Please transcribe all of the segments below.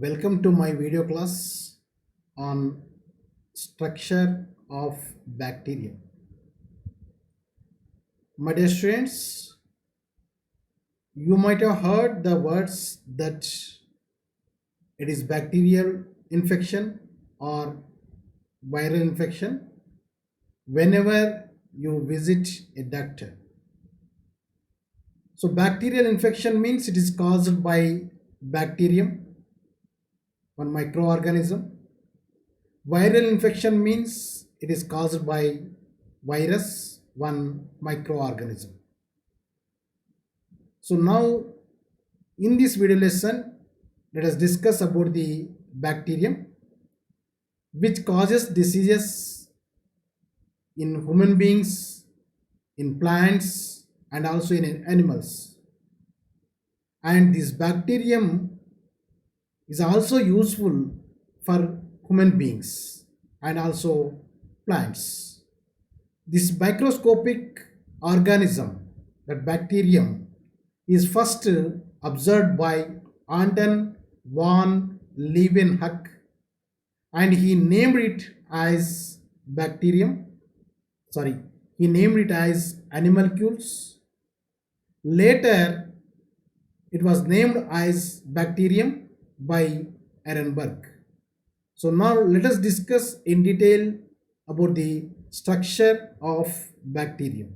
Welcome to my video class on structure of bacteria. My dear students, you might have heard the words that it is bacterial infection or viral infection whenever you visit a doctor. So bacterial infection means it is caused by bacterium, one microorganism. Viral infection means it is caused by virus, one microorganism. So now in this video lesson, let us discuss about the bacterium which causes diseases in human beings, in plants, and also in animals. And this bacterium is also useful for human beings and also plants. This microscopic organism, that bacterium, is first observed by Anton van Leeuwenhoek, and he named it as bacterium. Sorry, he named it as animalcules. Later, it was named as bacterium by Ehrenberg. So now let us discuss in detail about the structure of bacterium.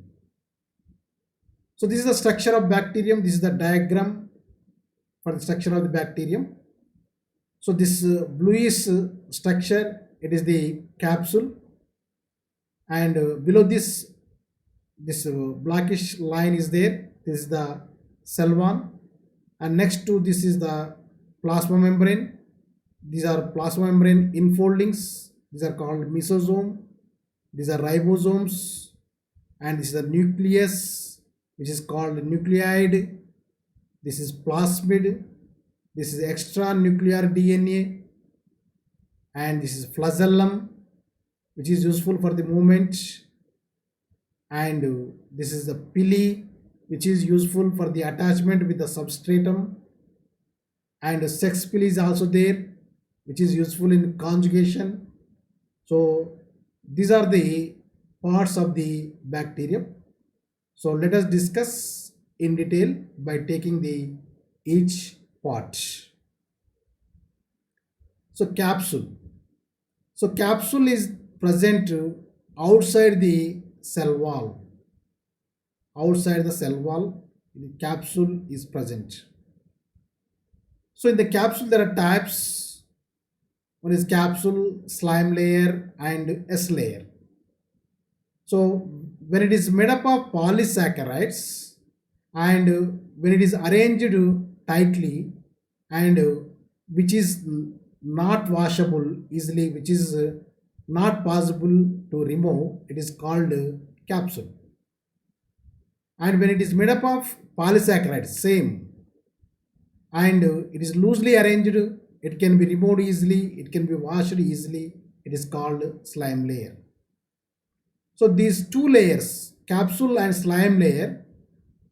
So this is the structure of bacterium. This is the diagram for the structure of the bacterium. So this bluish structure, it is the capsule, and below this blackish line is there. This is the cell wall, and next to this is the plasma membrane. These are plasma membrane infoldings. These are called mesosome. These are ribosomes, and this is the nucleus, which is called nucleide. This is plasmid. This is extranuclear DNA, and this is flagellum, which is useful for the movement, and this is the pili, which is useful for the attachment with the substratum, and sex pili is also there, which is useful in conjugation. So these are the parts of the bacterium. So let us discuss in detail by taking the each part. So capsule. So capsule is present outside the cell wall. Outside the cell wall, the capsule is present. So in the capsule there are types. One is capsule, slime layer, and S layer. So when it is made up of polysaccharides, and when it is arranged tightly, and which is not washable easily, which is not possible to remove, it is called capsule. And when it is made up of polysaccharides, same, and it is loosely arranged, it can be removed easily, it can be washed easily, it is called slime layer. So these two layers, capsule and slime layer,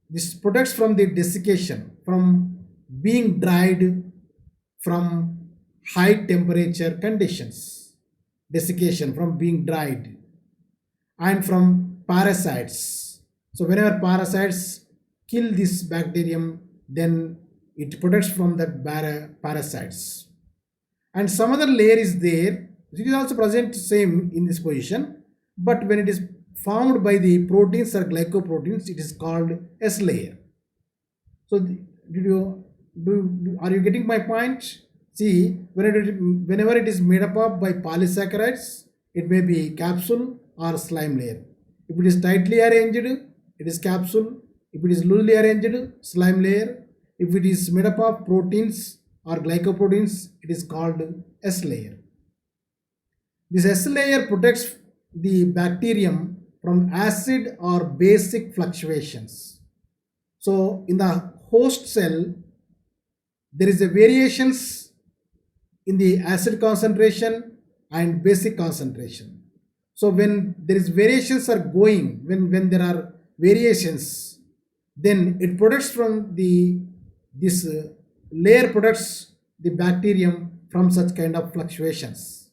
this protects from the desiccation, from being dried from high temperature conditions, desiccation from being dried, and from parasites. So whenever parasites kill this bacterium, then it protects from that parasites. And some other layer is there, it is also present same in this position, but when it is formed by the proteins or glycoproteins, it is called S layer. So did you are you getting my point? See, whenever it is made up of by polysaccharides, it may be capsule or slime layer. If it is tightly arranged, it is capsule. If it is loosely arranged, slime layer. If it is made up of proteins or glycoproteins, it is called S layer. This S layer protects the bacterium from acid or basic fluctuations. So in the host cell, there is a variations in the acid concentration and basic concentration. So when there is variations are going, when there are variations, then it protects from the this layer protects the bacterium from such kind of fluctuations.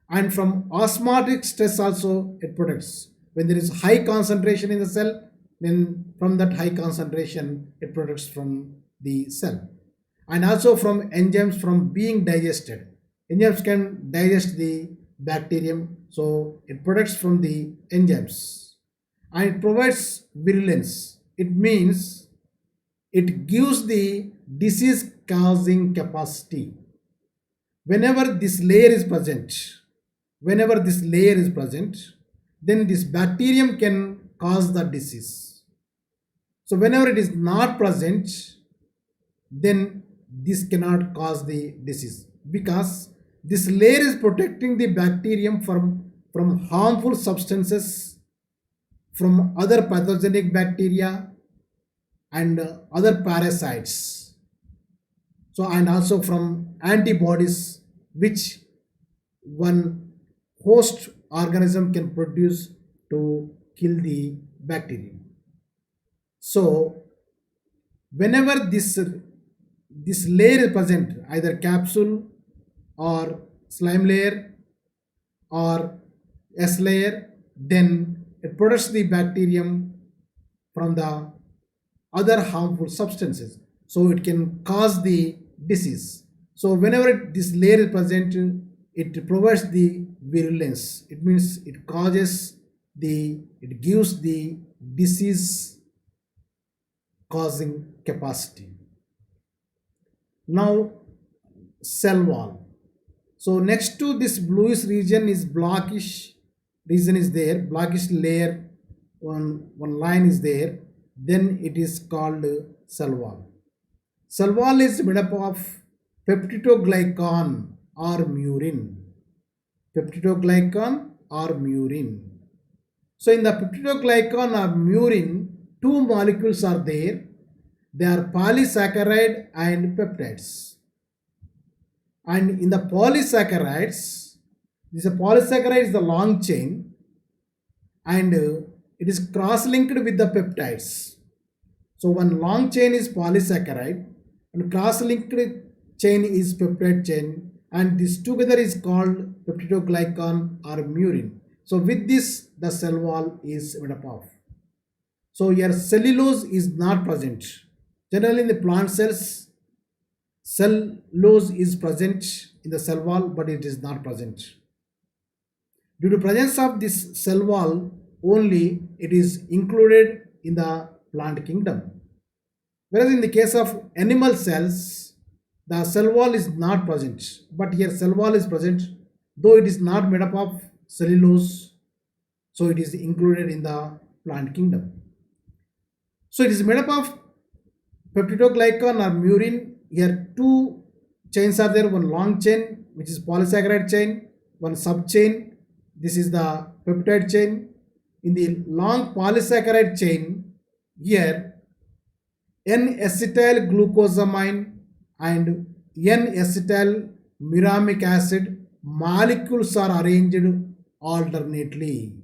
And from osmotic stress also it protects. When there is high concentration in the cell, then from that high concentration it protects from the cell. And also from enzymes from being digested. Enzymes can digest the bacterium, so it protects from the enzymes. And it provides virulence. It means it gives the disease causing capacity. Whenever this layer is present, whenever this layer is present, then this bacterium can cause the disease. So whenever it is not present, then this cannot cause the disease, because this layer is protecting the bacterium from harmful substances, from other pathogenic bacteria and other parasites. So and also from antibodies which one host organism can produce to kill the bacterium. So whenever this layer is present, either capsule or slime layer or S layer, then it protects the bacterium from the other harmful substances, so it can cause the disease. So whenever this layer is present, it provides the virulence. It means it gives the disease causing capacity. Now cell wall. So next to this bluish region is blackish region is there, blackish layer, one line is there, then it is called cell wall. Cell wall is made up of peptidoglycan or murin. Peptidoglycan or murin. So in the peptidoglycan or murin, two molecules are there. They are polysaccharide and peptides. And in the polysaccharides, polysaccharide is the long chain, and it is cross-linked with the peptides. So one long chain is polysaccharide and cross-linked chain is peptide chain, and this together is called peptidoglycan or murin. So with this the cell wall is made up of. So here cellulose is not present. Generally in the plant cells, cellulose is present in the cell wall, but it is not present. Due to presence of this cell wall only, it is included in the plant kingdom. Whereas in the case of animal cells, the cell wall is not present, but here cell wall is present, though it is not made up of cellulose, so it is included in the plant kingdom. So it is made up of peptidoglycan or murin. Here two chains are there, one long chain which is polysaccharide chain, one sub chain, this is the peptide chain. In the long polysaccharide chain, here N-acetyl glucosamine and N-acetyl muramic acid molecules are arranged alternately.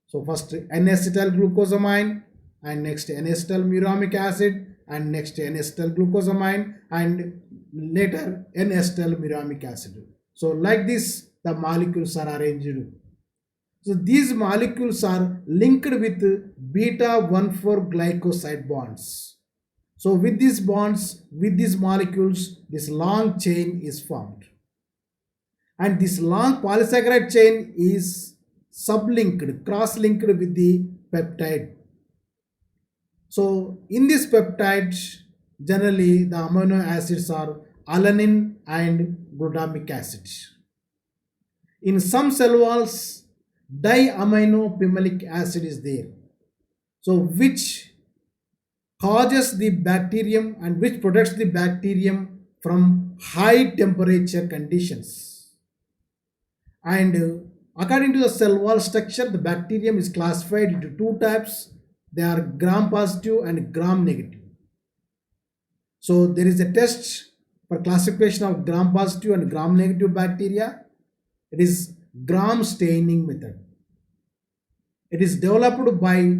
So first N-acetyl glucosamine, and next N-acetyl muramic acid, and next N-acetyl glucosamine, and later N-acetyl muramic acid. So like this the molecules are arranged. So these molecules are linked with beta-1,4 glycoside bonds. So with these bonds, with these molecules, this long chain is formed. And this long polysaccharide chain is sublinked, cross-linked with the peptide. So in this peptide, generally the amino acids are alanine and glutamic acid. In some cell walls, diaminopimelic acid is there, so which causes the bacterium and which protects the bacterium from high temperature conditions. And according to the cell wall structure, the bacterium is classified into two types. They are gram positive and gram negative. So there is a test for classification of gram positive and gram negative bacteria. It is gram staining method. It is developed by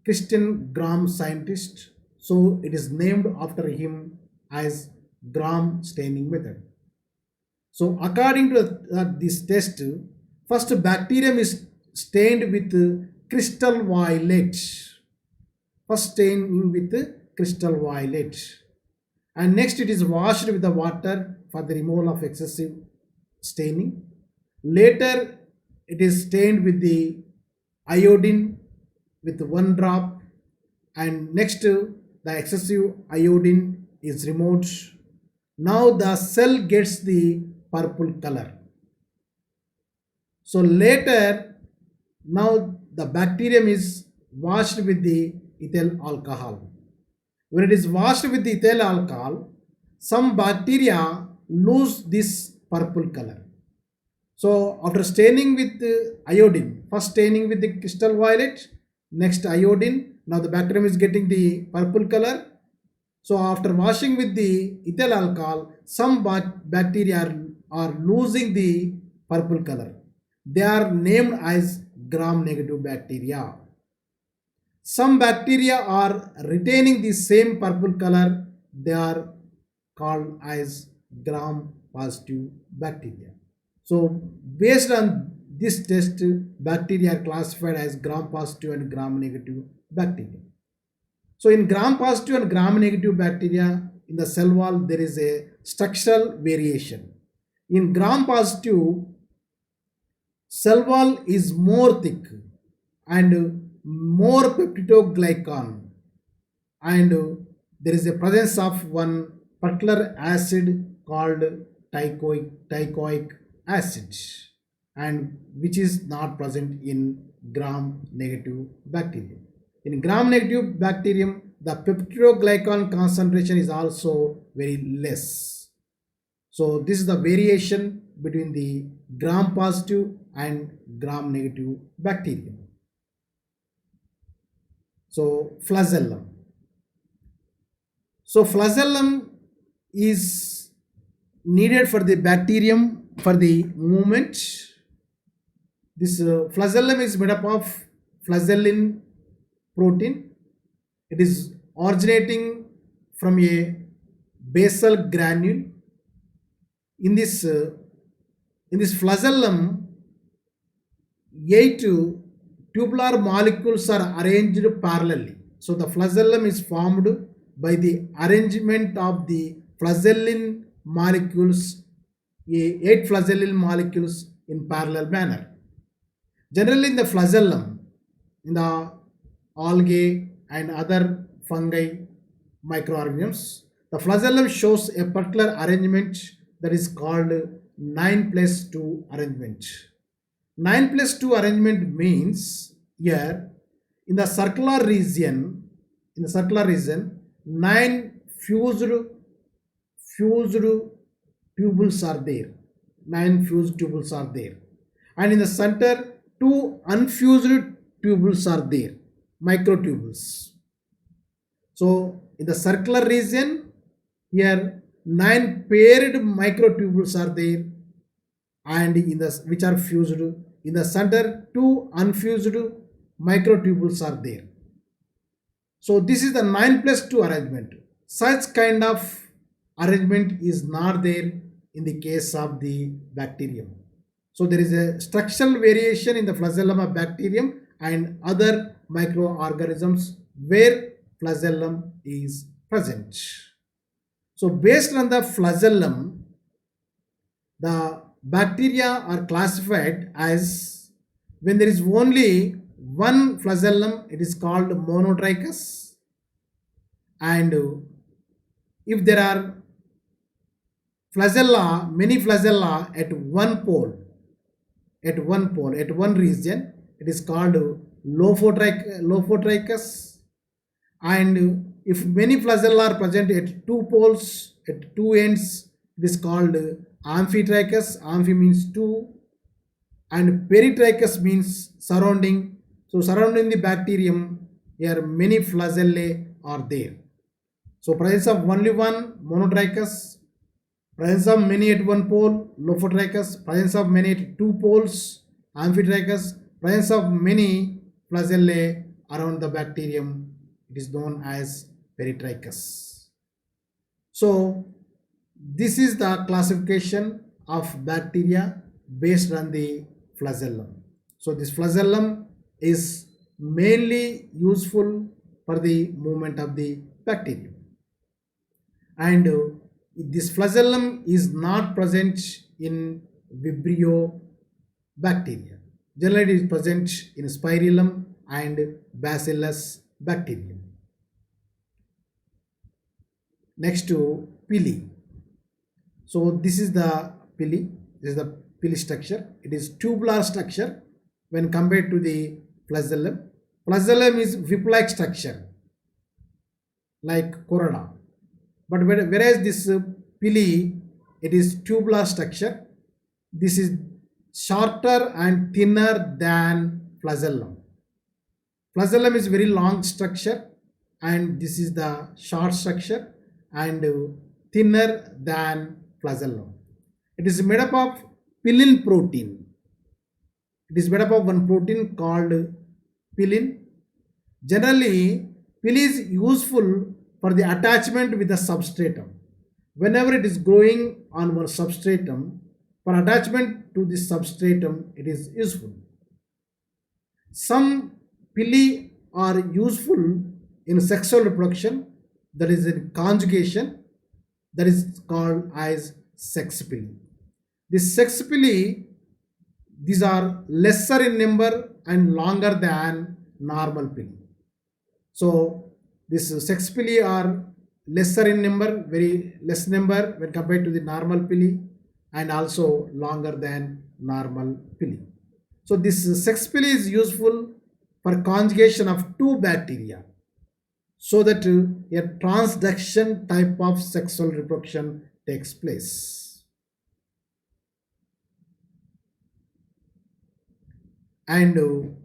Christian Gram scientist, so it is named after him as Gram staining method. So according to this test, first bacterium is stained with crystal violet. First staining with crystal violet. And next it is washed with the water for the removal of excessive staining. Later it is stained with the iodine with 1 drop, and next the excessive iodine is removed. Now the cell gets the purple color. So later, now the bacterium is washed with the ethyl alcohol. When it is washed with the ethyl alcohol, some bacteria lose this purple color. So after staining with iodine, first staining with the crystal violet, next iodine, now the bacterium is getting the purple color. So after washing with the ethyl alcohol, some bacteria are losing the purple color. They are named as gram-negative bacteria. Some bacteria are retaining the same purple color. They are called as gram-positive bacteria. So based on this test, bacteria are classified as gram-positive and gram-negative bacteria. So in gram-positive and gram-negative bacteria, in the cell wall, there is a structural variation. In gram-positive, cell wall is more thick and more peptidoglycan, and there is a presence of one particular acid called teichoic acid, and which is not present in gram-negative bacteria. In gram-negative bacterium, the peptidoglycan concentration is also very less. So this is the variation between the gram-positive and gram-negative bacterium. So flagellum. So flagellum is needed for the bacterium for the movement. This flagellum is made up of flagellin protein. It is originating from a basal granule. In this flagellum, 8 tubular molecules are arranged parallelly. So the flagellum is formed by the arrangement of the flagellin molecules, 8 flagellin molecules in parallel manner. Generally in the flagellum, in the algae and other fungi microorganisms, the flagellum shows a particular arrangement that is called 9+2 arrangement. 9+2 arrangement means here in the circular region, 9 fused tubules are there. 9 fused tubules are there, and in the center 2 unfused tubules are there, microtubules. So in the circular region, here 9 paired microtubules are there, and in the which are fused. In the center 2 unfused microtubules are there. So this is the 9+2 arrangement. Such kind of arrangement is not there in the case of the bacterium. So there is a structural variation in the flagellum of bacterium and other microorganisms where flagellum is present. So based on the flagellum, the bacteria are classified as, when there is only one flagellum, it is called monotrichous, and if there are flagella, many flagella at one region, it is called lophotrichous, and if many flagella are present at 2 poles, at 2 ends, it is called amphitrichous. Amphi means 2, and peritrichous means surrounding. So surrounding the bacterium, here many flagellae are there. So presence of only one, monotrichous; presence of many at one pole, lophotrichous; presence of many at 2 poles, amphitrichous; presence of many flagellae around the bacterium, it is known as peritrichous. So This is the classification of bacteria based on the flagellum. So this flagellum is mainly useful for the movement of the bacteria, and this flagellum is not present in Vibrio bacteria. Generally, it is present in Spirillum and Bacillus bacterium. Next to pili. So this is the pili. This is the pili structure. It is tubular structure when compared to the flagellum. Flagellum is whip-like structure like corona. But whereas this pili, it is tubular structure. This is shorter and thinner than flagellum. Flagellum is very long structure, and this is the short structure and thinner than flagellum. It is made up of pilin protein. It is made up of one protein called pilin. Generally, pili is useful for the attachment with the substratum. Whenever it is growing on one substratum, for attachment to this substratum, it is useful. Some pili are useful in sexual reproduction, that is in conjugation, that is called as sex pili. This sex pili, these are lesser in number and longer than normal pili. So this sex pili are lesser in number, very less number when compared to the normal pili, and also longer than normal pili. So this sex pili is useful for conjugation of two bacteria, so that a transduction type of sexual reproduction takes place. And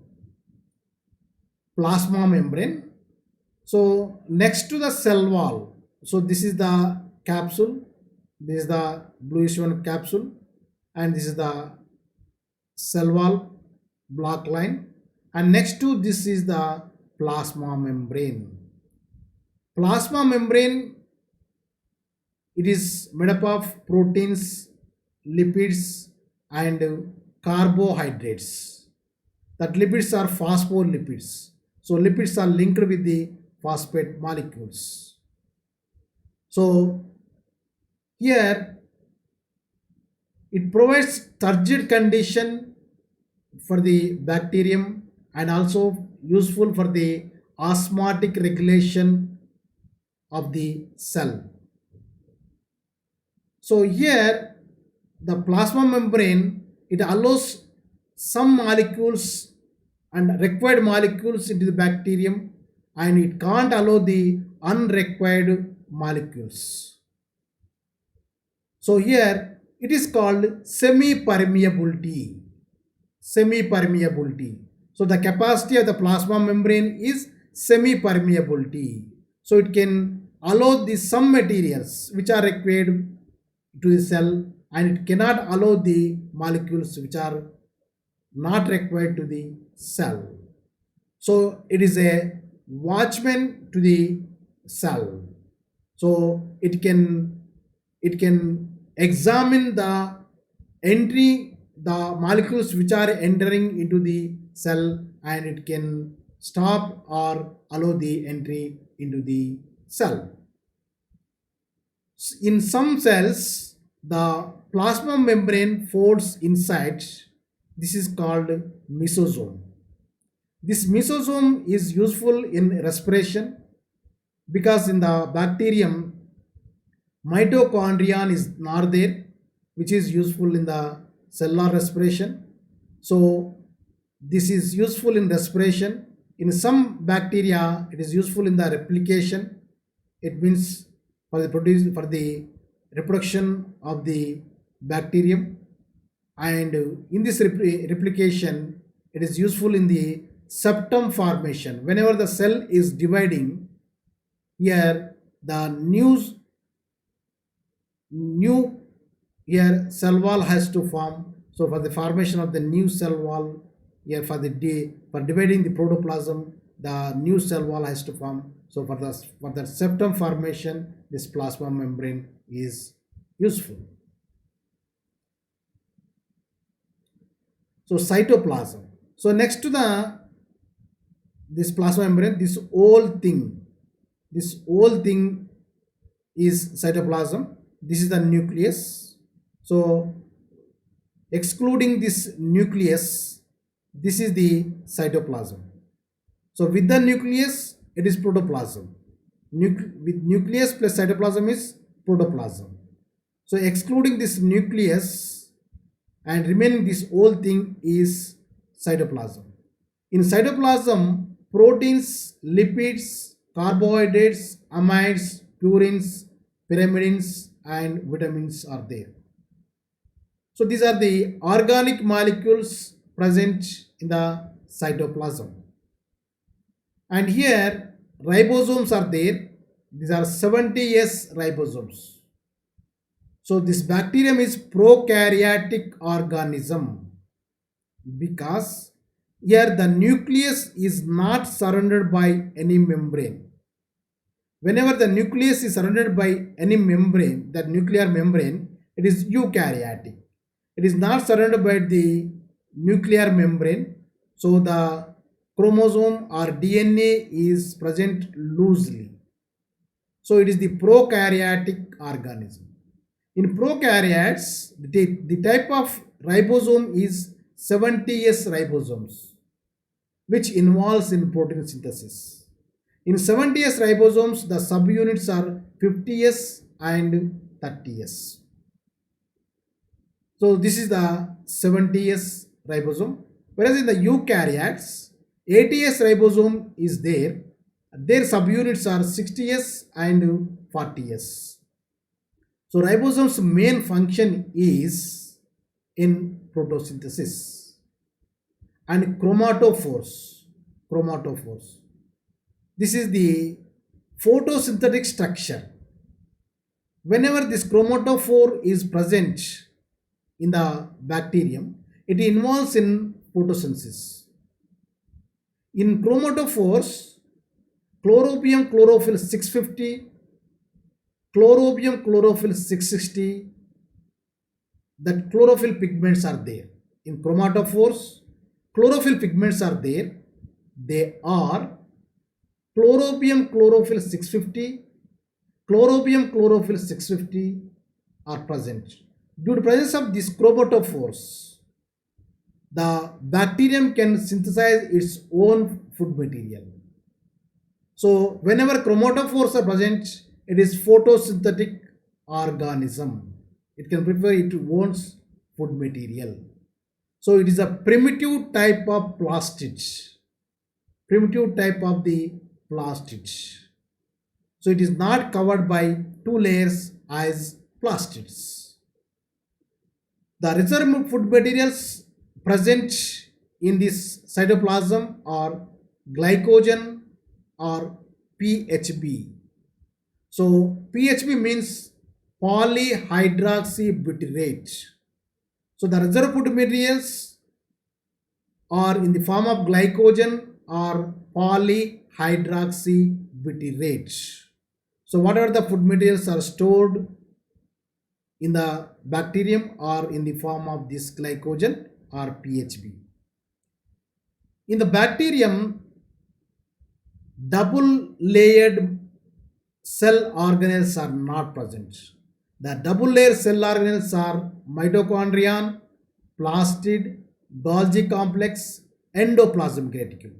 plasma membrane. So next to the cell wall, so this is the capsule, this is the bluish one capsule, and this is the cell wall block line, and next to this is the plasma membrane. Plasma membrane, it is made up of proteins, lipids, and carbohydrates. That lipids are phospholipids. So lipids are linked with the phosphate molecules. So here it provides turgid condition for the bacterium and also useful for the osmotic regulation of the cell. So here the plasma membrane, it allows some molecules and required molecules into the bacterium, and it can't allow the unrequired molecules. So here it is called semi-permeability. Semi-permeability. So the capacity of the plasma membrane is semi-permeability. So it can allow the some materials which are required to the cell, and it cannot allow the molecules which are not required to the cell. So it is a watchman to the cell. So it can examine the entry, the molecules which are entering into the cell, and it can stop or allow the entry into the cell. In some cells, the plasma membrane folds inside. This is called mesosome. This mesosome is useful in respiration, because in the bacterium mitochondrion is not there, which is useful in the cellular respiration. So this is useful in respiration. In some bacteria, it is useful in the replication. It means for the reproduction of the bacterium, and in this replication, it is useful in the septum formation. Whenever the cell is dividing, here the new here cell wall has to form. So for the formation of the new cell wall, here for dividing the protoplasm, the new cell wall has to form. So for the septum formation, this plasma membrane is useful. So cytoplasm. So next to the this plasma membrane, this whole thing is cytoplasm. This is the nucleus. So excluding this nucleus, this is the cytoplasm. So with the nucleus, it is protoplasm. With nucleus plus cytoplasm is protoplasm. So excluding this nucleus and remaining this whole thing is cytoplasm. In cytoplasm, proteins, lipids, carbohydrates, amides, purines, pyrimidines, and vitamins are there. So these are the organic molecules present in the cytoplasm. And here ribosomes are there. These are 70S ribosomes. So this bacterium is prokaryotic organism because here the nucleus is not surrounded by any membrane. Whenever the nucleus is surrounded by any membrane, that nuclear membrane, it is eukaryotic. It is not surrounded by the nuclear membrane. So the chromosome or DNA is present loosely. So it is the prokaryotic organism. In prokaryotes, the type of ribosome is 70S ribosomes, which involves in protein synthesis. In 70S ribosomes, the subunits are 50S and 30S. So this is the 70S ribosome. Whereas in the eukaryotes, 80S ribosome is there. Their subunits are 60S and 40S. So ribosome's main function is in photosynthesis and chromatophores. This is the photosynthetic structure. Whenever this chromatophore is present in the bacterium, it involves in photosynthesis. In chromatophores, chlorobium chlorophyll 650, chlorobium chlorophyll 660, that chlorophyll pigments are there. In chromatophores, chlorophyll pigments are there. They are chlorobium chlorophyll 650, chlorobium chlorophyll 650 are present. Due to presence of these chromatophores, the bacterium can synthesize its own food material. So whenever chromatophores are present, it is photosynthetic organism. It can prepare its own food material. So it is a primitive type of plastid. Primitive type of the plastid. So it is not covered by two layers as plastids. The reserved food materials present in this cytoplasm are glycogen or PHB. So PHB means polyhydroxybutyrate. So the reserved food materials are in the form of glycogen or polyhydroxybutyrate. So whatever the food materials are stored in the bacterium are in the form of this glycogen or PHB. In the bacterium, double layered cell organelles are not present. The double layer cell organelles are mitochondrion, plastid, Golgi complex, endoplasmic reticulum.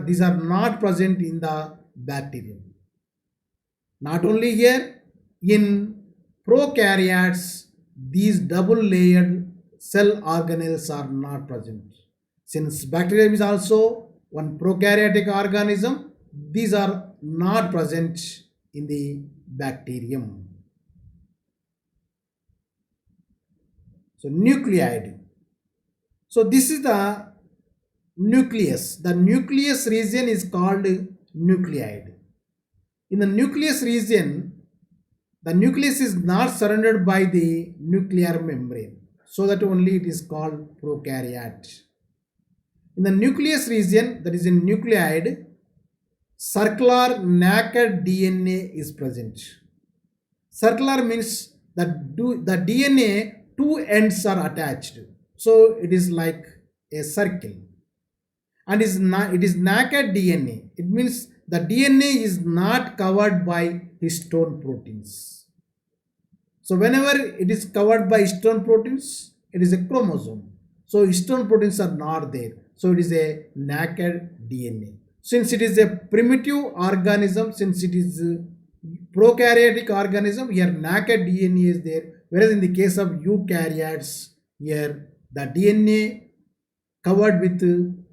These are not present in the bacterium. Not only here, in prokaryotes, these double layered cell organelles are not present. Since bacterium is also one prokaryotic organism, these are not present in the bacterium. So nucleoid. So this is the nucleus. The nucleus region is called nucleoid. In the nucleus region, the nucleus is not surrounded by the nuclear membrane, so that only it is called prokaryote. In the nucleus region, that is in nucleoid, circular naked DNA is present. Circular means the DNA, two ends are attached. So it is like a circle, and it is naked DNA. It means the DNA is not covered by histone proteins. So whenever it is covered by histone proteins, it is a chromosome. So histone proteins are not there. So it is a naked DNA. Since it is a primitive organism, since it is a prokaryotic organism, here naked DNA is there. Whereas in the case of eukaryotes, here the DNA covered with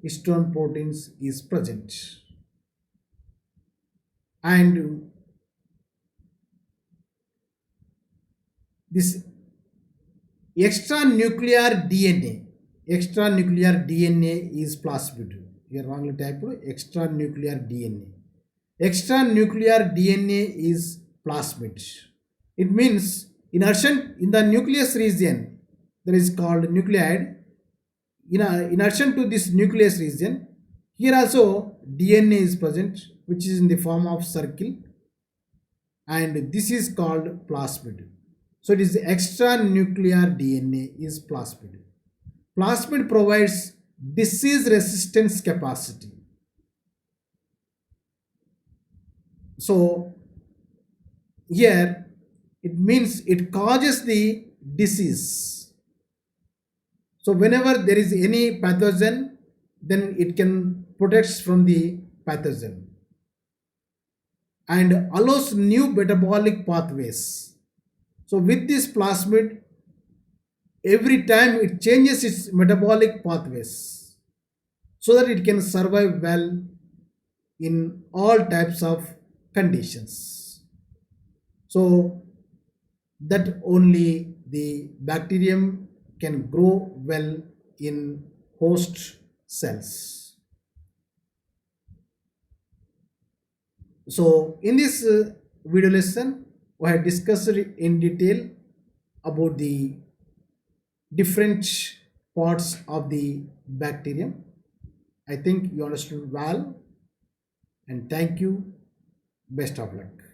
histone proteins is present. And this extranuclear DNA, extranuclear DNA is plasmid. Here wrongly typed extranuclear DNA. Extranuclear DNA is plasmid. It means in addition in the nucleus region, there is called nucleide. In addition to this nucleus region, here also DNA is present, which is in the form of circle, and this is called plasmid. So it is extranuclear DNA is plasmid. Plasmid provides disease resistance capacity. So here it means it causes the disease. So whenever there is any pathogen, then it can protect from the pathogen and allows new metabolic pathways. So with this plasmid, every time it changes its metabolic pathways so that it can survive well in all types of conditions. So that only the bacterium can grow well in host cells. So in this video lesson, we have discussed in detail about the different parts of the bacterium. I think you understood well, and thank you. Best of luck.